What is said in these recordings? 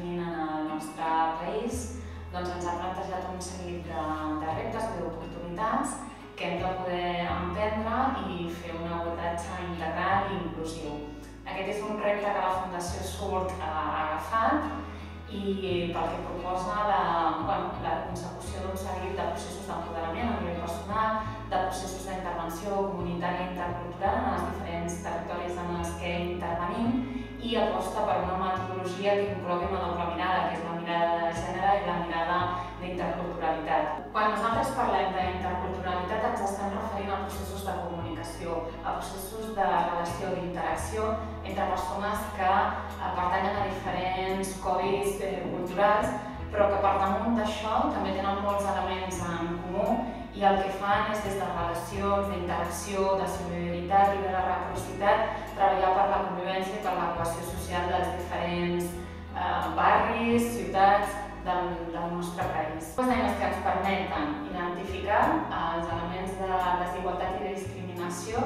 tenint en el nostre país, ens ha plantejat un seguit de reptes i d'oportunitats que hem de poder emprendre i fer un abordatge integral i inclusiu. Aquest és un repte que la Fundació SURT ha agafat i pel que proposa la consecució d'un seguit de processos d'empoderament a nivell personal, de processos d'intervenció comunitària i intercultural en els diferents territoris en els que intervenim i aposta per una metodologia que inclogui una doble mirada, que és la mirada de gènere i la mirada d'interculturalitat. Quan nosaltres parlem d'interculturalitat ens estem referint a processos de comunicació, a processos de relació, d'interacció entre persones que pertanyen a diferents codis culturals, però que per damunt d'això també tenen molts elements en comú i el que fan és des de relacions, d'interacció, de solidaritat i de la reciprocitat treballar per la convivència i per la cohesió social dels diferents barris, ciutats del nostre país. Les eines que ens permeten identificar els elements de desigualtat i de discriminació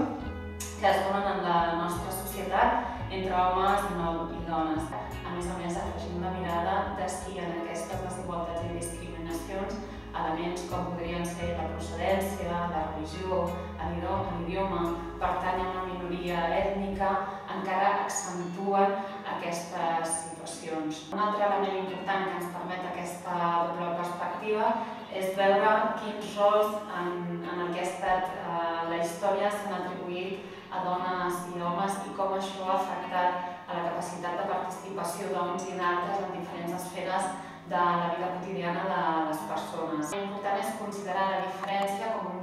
que es donen en la nostra societat entre homes i dones. A més, afegim la mirada de si en aquestes desigualtats i discriminacions elements com podrien ser la procedència, la religió, l'idioma, pertany a una minoria ètnica, encara accentuen aquestes situacions. Un altre element important que ens permet aquesta doble perspectiva és veure quins rols en el que ha estat la història s'han atribuït a dones i homes i com això ha afectat a la capacitat de participació d'uns i d'altres en diferents esferes de la vida quotidiana de les persones. L'important és considerar la diferència com un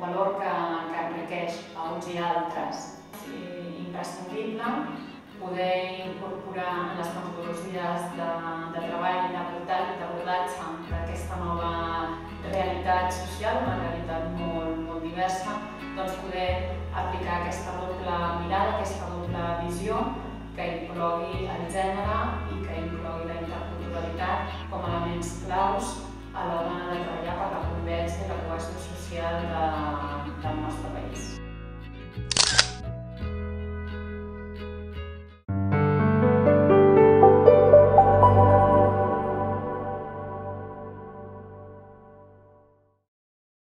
valor que enriqueix a uns i altres. És imprescindible poder incorporar en les metodologies de treball i d'abordatge d'aquesta nova realitat social, una realitat molt diversa, poder aplicar aquesta doble mirada, aquesta doble visió que inclogui el gènere i que inclogui la interculturalitat com a elements claus a l'hora de treballar per la convivència i la cohesió social del nostre